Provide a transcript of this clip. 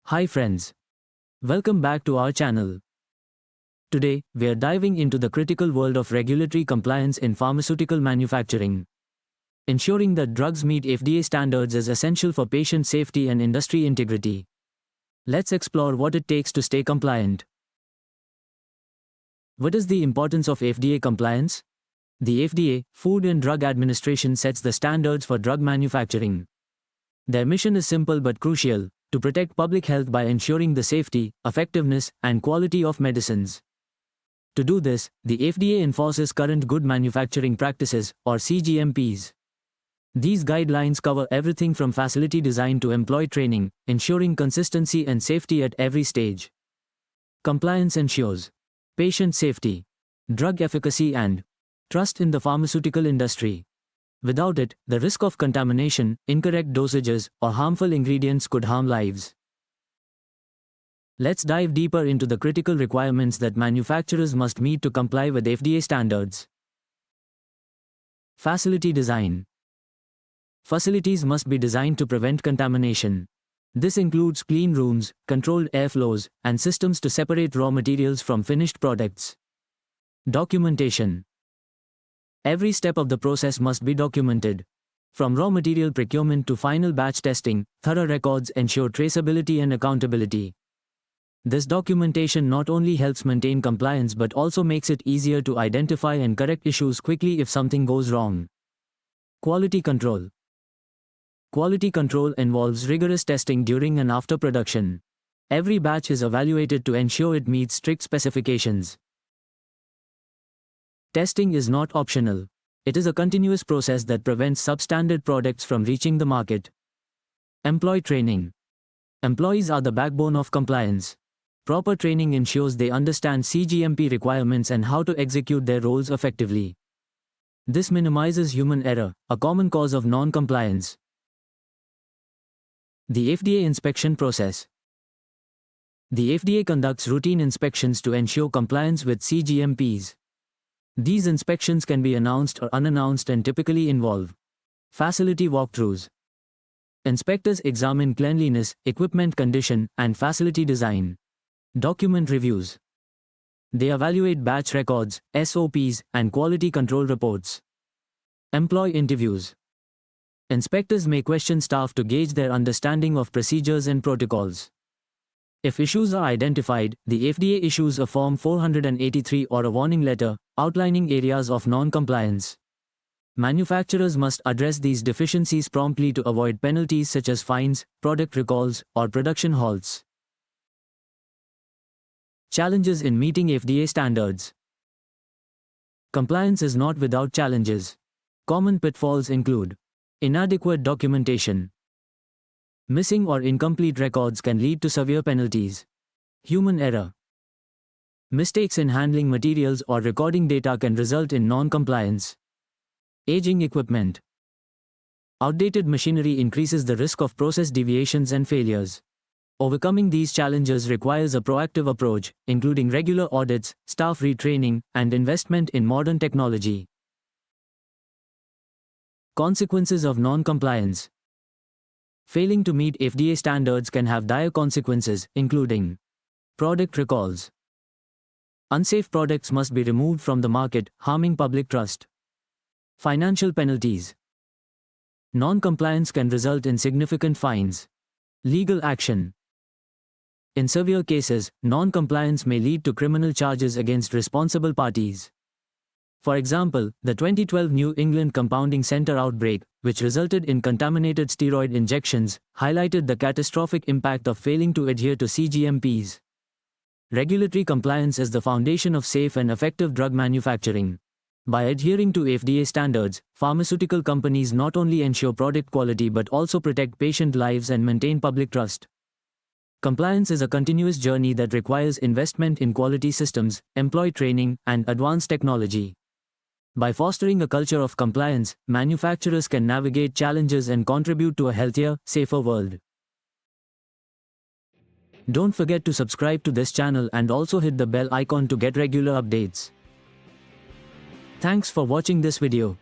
Hi friends. Welcome back to our channel. Today, we are diving into the critical world of regulatory compliance in pharmaceutical manufacturing. Ensuring that drugs meet FDA standards is essential for patient safety and industry integrity. Let's explore what it takes to stay compliant. What is the importance of FDA compliance? The FDA, Food and Drug Administration, sets the standards for drug manufacturing. Their mission is simple but crucial: to protect public health by ensuring the safety, effectiveness, and quality of medicines. To do this, the FDA enforces current good manufacturing practices, or cGMPs. These guidelines cover everything from facility design to employee training, ensuring consistency and safety at every stage. Compliance ensures patient safety, drug efficacy, and trust in the pharmaceutical industry. Without it, the risk of contamination, incorrect dosages, or harmful ingredients could harm lives. Let's dive deeper into the critical requirements that manufacturers must meet to comply with FDA standards. Facility design. Facilities must be designed to prevent contamination. This includes clean rooms, controlled airflows, and systems to separate raw materials from finished products. Documentation. Every step of the process must be documented. From raw material procurement to final batch testing, thorough records ensure traceability and accountability. This documentation not only helps maintain compliance but also makes it easier to identify and correct issues quickly if something goes wrong. Quality control. Quality control involves rigorous testing during and after production. Every batch is evaluated to ensure it meets strict specifications. Testing is not optional. It is a continuous process that prevents substandard products from reaching the market. Employee training. Employees are the backbone of compliance. Proper training ensures they understand cGMP requirements and how to execute their roles effectively. This minimizes human error, a common cause of non-compliance. The FDA inspection process. The FDA conducts routine inspections to ensure compliance with cGMPs. These inspections can be announced or unannounced and typically involve facility walkthroughs. Inspectors examine cleanliness, equipment condition, and facility design. Document reviews. They evaluate batch records, SOPs, and quality control reports. Employee interviews. Inspectors may question staff to gauge their understanding of procedures and protocols. If issues are identified, the FDA issues a Form 483 or a warning letter, outlining areas of non-compliance. Manufacturers must address these deficiencies promptly to avoid penalties such as fines, product recalls, or production halts. Challenges in meeting FDA standards. Compliance is not without challenges. Common pitfalls include inadequate documentation. Missing or incomplete records can lead to severe penalties. Human error. Mistakes in handling materials or recording data can result in non-compliance. Aging equipment. Outdated machinery increases the risk of process deviations and failures. Overcoming these challenges requires a proactive approach, including regular audits, staff retraining, and investment in modern technology. Consequences of non-compliance. Failing to meet FDA standards can have dire consequences, including product recalls. Unsafe products must be removed from the market, harming public trust. Financial penalties. Non-compliance can result in significant fines. Legal action. In severe cases, non-compliance may lead to criminal charges against responsible parties. For example, the 2012 New England Compounding Center outbreak, which resulted in contaminated steroid injections, highlighted the catastrophic impact of failing to adhere to cGMPs. Regulatory compliance is the foundation of safe and effective drug manufacturing. By adhering to FDA standards, pharmaceutical companies not only ensure product quality but also protect patient lives and maintain public trust. Compliance is a continuous journey that requires investment in quality systems, employee training, and advanced technology. By fostering a culture of compliance, manufacturers can navigate challenges and contribute to a healthier, safer world. Don't forget to subscribe to this channel and also hit the bell icon to get regular updates. Thanks for watching this video.